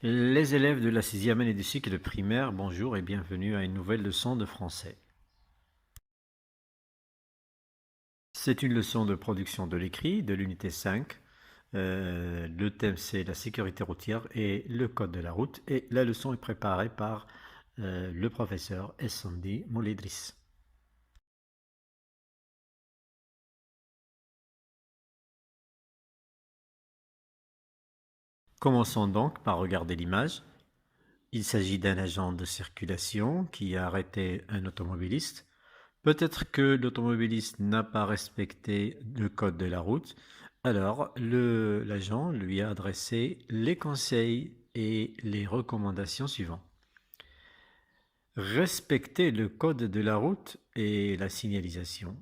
Les élèves de la 6e année du cycle primaire, bonjour et bienvenue à une nouvelle leçon de français. C'est une leçon de production de l'écrit de l'unité 5. Le thème c'est la sécurité routière et le code de la route et la leçon est préparée par le professeur Essandi Mouledris. Commençons donc par regarder l'image. Il s'agit d'un agent de circulation qui a arrêté un automobiliste. Peut-être que l'automobiliste n'a pas respecté le code de la route, alors l'agent lui a adressé les conseils et les recommandations suivants. Respecter le code de la route et la signalisation.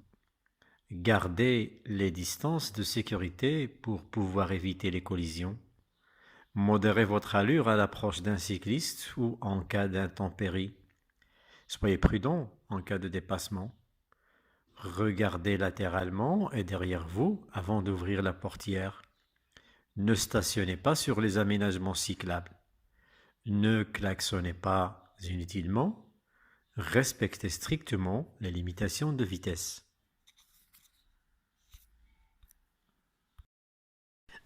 Garder les distances de sécurité pour pouvoir éviter les collisions. Modérez votre allure à l'approche d'un cycliste ou en cas d'intempérie. Soyez prudent en cas de dépassement. Regardez latéralement et derrière vous avant d'ouvrir la portière. Ne stationnez pas sur les aménagements cyclables. Ne klaxonnez pas inutilement. Respectez strictement les limitations de vitesse.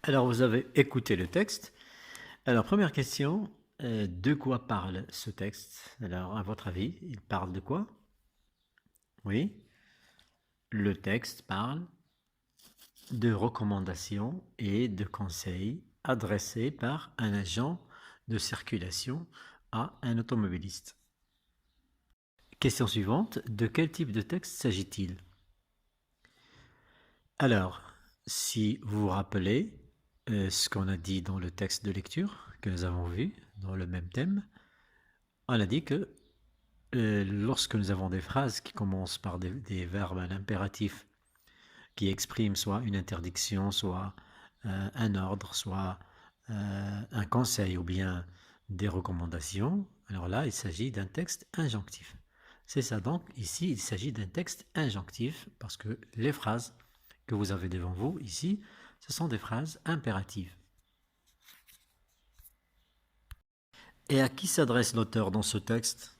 Alors vous avez écouté le texte. Alors première question, de quoi parle ce texte? Alors à votre avis, il parle de quoi? Oui, le texte parle de recommandations et de conseils adressés par un agent de circulation à un automobiliste. Question suivante, de quel type de texte s'agit-il? Alors, si vous vous rappelez ce qu'on a dit dans le texte de lecture que nous avons vu dans le même thème, on a dit que lorsque nous avons des phrases qui commencent par des verbes à l'impératif qui expriment soit une interdiction, soit un ordre, soit un conseil ou bien des recommandations, alors là, il s'agit d'un texte injonctif. C'est ça donc, ici, il s'agit d'un texte injonctif parce que les phrases que vous avez devant vous ici, ce sont des phrases impératives. Et à qui s'adresse l'auteur dans ce texte?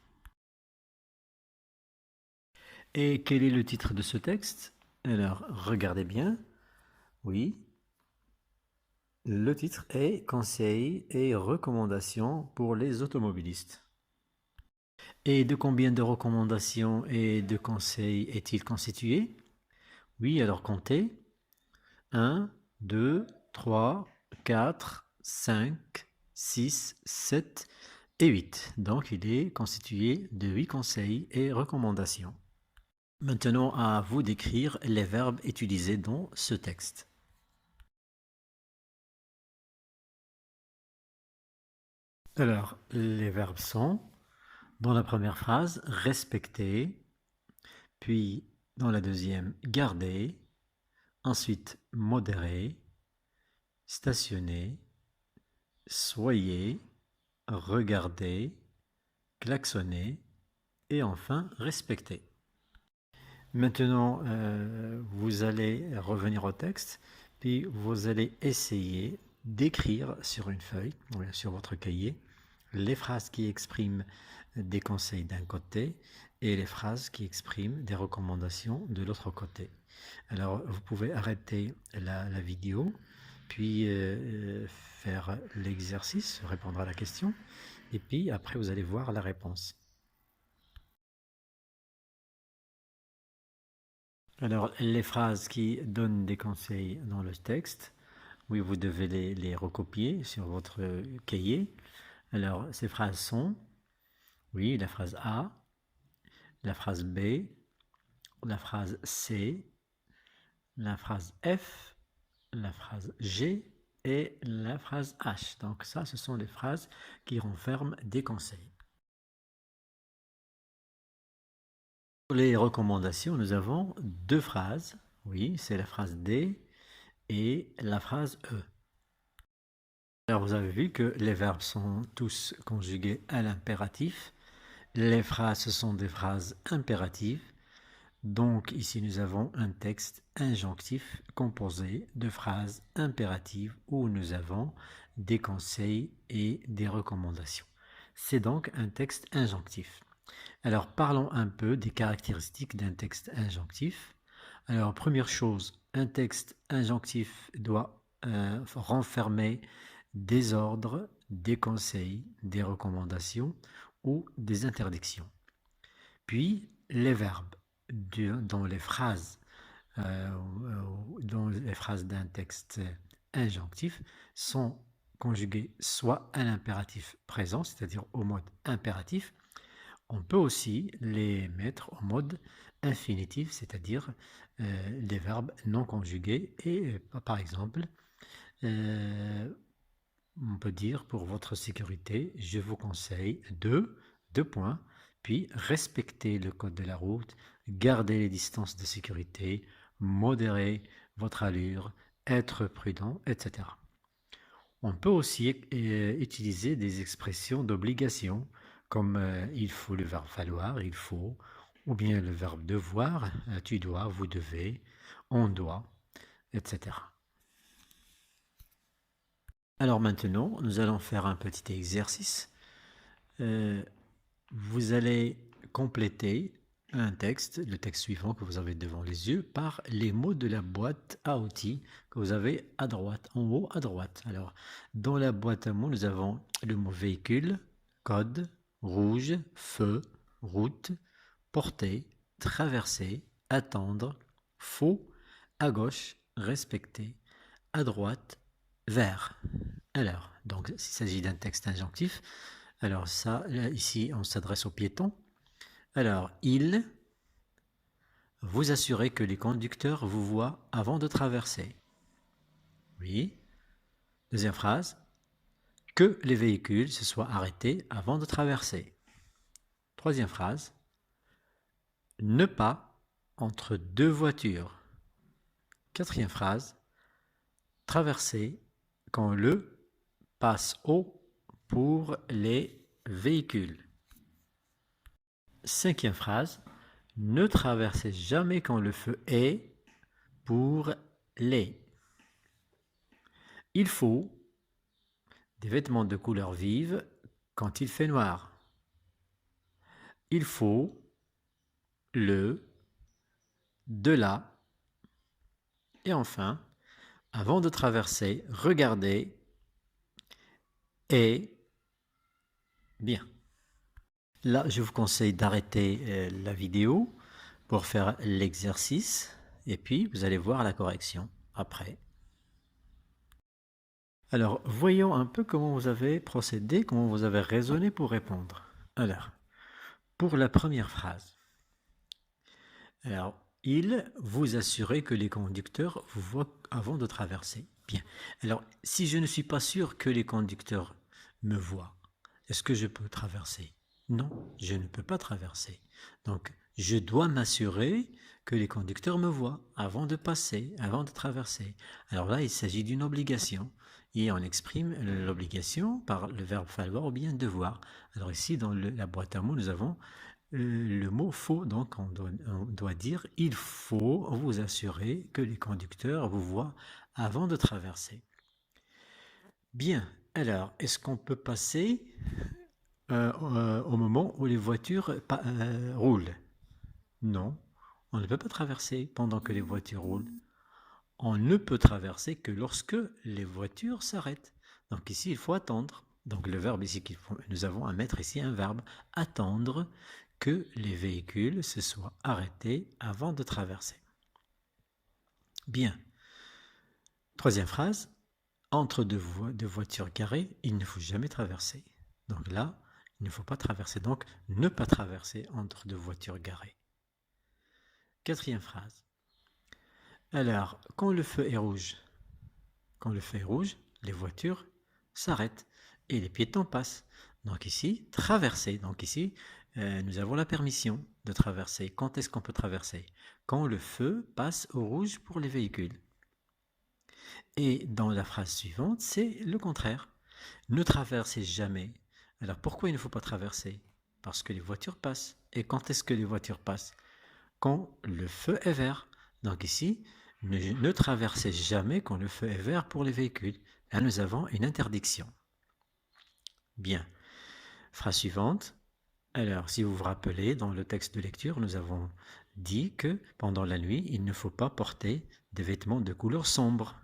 Et quel est le titre de ce texte? Alors, regardez bien. Oui, le titre est Conseils et recommandations pour les automobilistes. Et de combien de recommandations et de conseils est-il constitué? Oui, alors comptez. 1, 2, 3, 4, 5, 6, 7 et 8. Donc il est constitué de 8 conseils et recommandations. Maintenant, à vous d'écrire les verbes utilisés dans ce texte. Alors, les verbes sont, dans la première phrase, respecter, puis dans la deuxième, garder, ensuite modérer, stationner, soyez, regardez, klaxonner et enfin respecter. Maintenant, vous allez revenir au texte, puis vous allez essayer d'écrire sur une feuille, sur votre cahier, les phrases qui expriment des conseils d'un côté et les phrases qui expriment des recommandations de l'autre côté. Alors, vous pouvez arrêter la vidéo, puis faire l'exercice, répondre à la question, et puis après, vous allez voir la réponse. Alors, les phrases qui donnent des conseils dans le texte, oui, vous devez les recopier sur votre cahier. Alors, ces phrases sont, oui, la phrase A, la phrase B, la phrase C, la phrase F, la phrase G et la phrase H. Donc ça, ce sont les phrases qui renferment des conseils. Pour les recommandations, nous avons deux phrases. Oui, c'est la phrase D et la phrase E. Alors vous avez vu que les verbes sont tous conjugués à l'impératif. Les phrases, ce sont des phrases impératives. Donc ici nous avons un texte injonctif composé de phrases impératives où nous avons des conseils et des recommandations. C'est donc un texte injonctif. Alors parlons un peu des caractéristiques d'un texte injonctif. Alors première chose, un texte injonctif doit renfermer des ordres, des conseils, des recommandations ou des interdictions. Puis les verbes dans les phrases d'un texte injonctif sont conjugués soit à l'impératif présent, c'est-à-dire au mode impératif. On peut aussi les mettre au mode infinitif, c'est-à-dire les verbes non conjugués. Et par exemple, on peut dire pour votre sécurité, je vous conseille de, deux points, puis respecter le code de la route, garder les distances de sécurité, modérer votre allure, être prudent, etc. On peut aussi utiliser des expressions d'obligation, comme il faut le verbe falloir, il faut, ou bien le verbe devoir, tu dois, vous devez, on doit, etc. Alors maintenant, nous allons faire un petit exercice. Vous allez compléter un texte, le texte suivant que vous avez devant les yeux, par les mots de la boîte à outils que vous avez à droite, en haut à droite. Alors, dans la boîte à mots, nous avons le mot véhicule, code, rouge, feu, route, portée, traverser, attendre, faux, à gauche, respecter, à droite, vert. Alors, donc, s'il s'agit d'un texte injonctif, alors ça, là, ici, on s'adresse aux piétons. Alors, il, vous assurez que les conducteurs vous voient avant de traverser. Oui. Deuxième phrase, que les véhicules se soient arrêtés avant de traverser. Troisième phrase, ne pas entre deux voitures. Quatrième phrase, traverser quand le passe au pour les véhicules. Cinquième phrase, ne traversez jamais quand le feu est pour les. Il faut des vêtements de couleur vive quand il fait noir. Il faut le, de la. Et enfin, avant de traverser, regardez et bien. Là, je vous conseille d'arrêter la vidéo pour faire l'exercice et puis vous allez voir la correction après. Alors, voyons un peu comment vous avez procédé, comment vous avez raisonné pour répondre. Alors, pour la première phrase. Alors, il vous assurait que les conducteurs vous voient avant de traverser. Bien. Alors, si je ne suis pas sûr que les conducteurs me voient, est-ce que je peux traverser? Non, je ne peux pas traverser. Donc, je dois m'assurer que les conducteurs me voient avant de passer, avant de traverser. Alors là, il s'agit d'une obligation. Et on exprime l'obligation par le verbe falloir ou bien devoir. Alors ici, dans la boîte à mots, nous avons le mot faut. Donc on doit dire il faut vous assurer que les conducteurs vous voient avant de traverser. Bien, alors est-ce qu'on peut passer au moment où les voitures roulent? Non, on ne peut pas traverser pendant que les voitures roulent. On ne peut traverser que lorsque les voitures s'arrêtent. Donc ici, il faut attendre. Donc le verbe ici, nous avons à mettre ici un verbe, attendre que les véhicules se soient arrêtés avant de traverser. Bien. Troisième phrase, entre deux voitures garées, il ne faut jamais traverser. Donc là, il ne faut pas traverser. Donc ne pas traverser entre deux voitures garées. Quatrième phrase. Alors, quand le feu est rouge, les voitures s'arrêtent et les piétons passent. Donc ici, traverser. Donc ici, nous avons la permission de traverser. Quand est-ce qu'on peut traverser? Quand le feu passe au rouge pour les véhicules. Et dans la phrase suivante, c'est le contraire. Ne traversez jamais. Alors pourquoi il ne faut pas traverser? Parce que les voitures passent. Et quand est-ce que les voitures passent? Quand le feu est vert. Donc ici, ne traversez jamais quand le feu est vert pour les véhicules. Là, nous avons une interdiction. Bien. Phrase suivante. Alors, si vous vous rappelez, dans le texte de lecture, nous avons dit que pendant la nuit, il ne faut pas porter des vêtements de couleur sombre.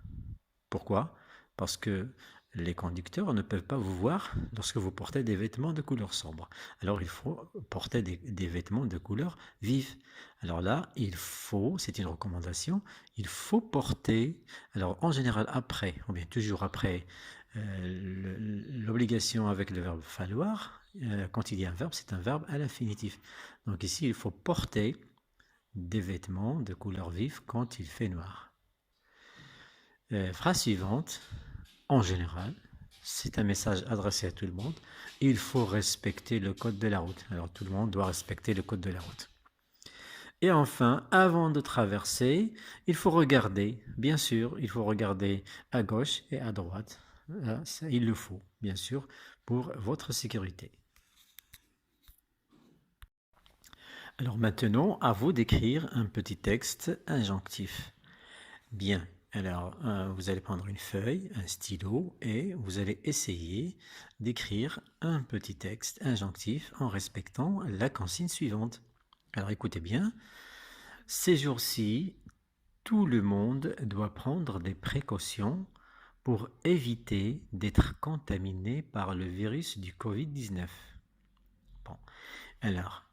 Pourquoi? Parce que les conducteurs ne peuvent pas vous voir lorsque vous portez des vêtements de couleur sombre. Alors il faut porter des vêtements de couleur vive. Alors là, c'est une recommandation, il faut porter, alors en général après, ou bien toujours après l'obligation avec le verbe falloir, quand il y a un verbe, c'est un verbe à l'infinitif. Donc ici, il faut porter des vêtements de couleur vive quand il fait noir. Phrase suivante, en général, c'est un message adressé à tout le monde. Il faut respecter le code de la route. Alors tout le monde doit respecter le code de la route. Et enfin, avant de traverser, il faut regarder. Bien sûr, il faut regarder à gauche et à droite. Ça, il le faut, bien sûr, pour votre sécurité. Alors maintenant, à vous d'écrire un petit texte injonctif. Bien. Alors, vous allez prendre une feuille, un stylo et vous allez essayer d'écrire un petit texte injonctif en respectant la consigne suivante. Alors écoutez bien, ces jours-ci, tout le monde doit prendre des précautions pour éviter d'être contaminé par le virus du Covid-19. Bon, alors,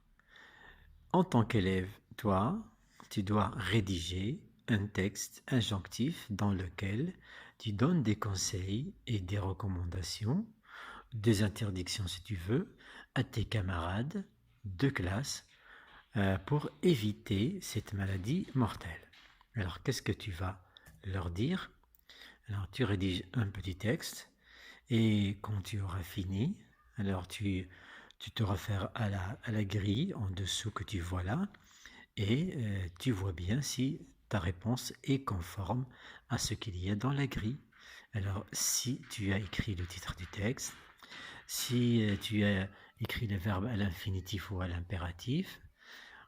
en tant qu'élève, toi, tu dois rédiger un texte injonctif dans lequel tu donnes des conseils et des recommandations, des interdictions si tu veux, à tes camarades de classe pour éviter cette maladie mortelle. Alors, qu'est-ce que tu vas leur dire? Alors, tu rédiges un petit texte et quand tu auras fini, alors tu te réfères à la grille en dessous que tu vois là et tu vois bien si ta réponse est conforme à ce qu'il y a dans la grille. Alors, si tu as écrit le titre du texte, si tu as écrit les verbes à l'infinitif ou à l'impératif,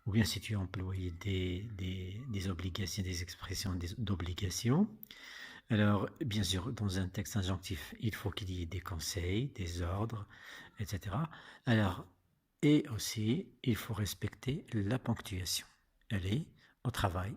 ou bien si tu as employé des obligations, des expressions d'obligation, alors bien sûr, dans un texte injonctif, il faut qu'il y ait des conseils, des ordres, etc. Alors, et aussi, il faut respecter la ponctuation. Allez, au travail.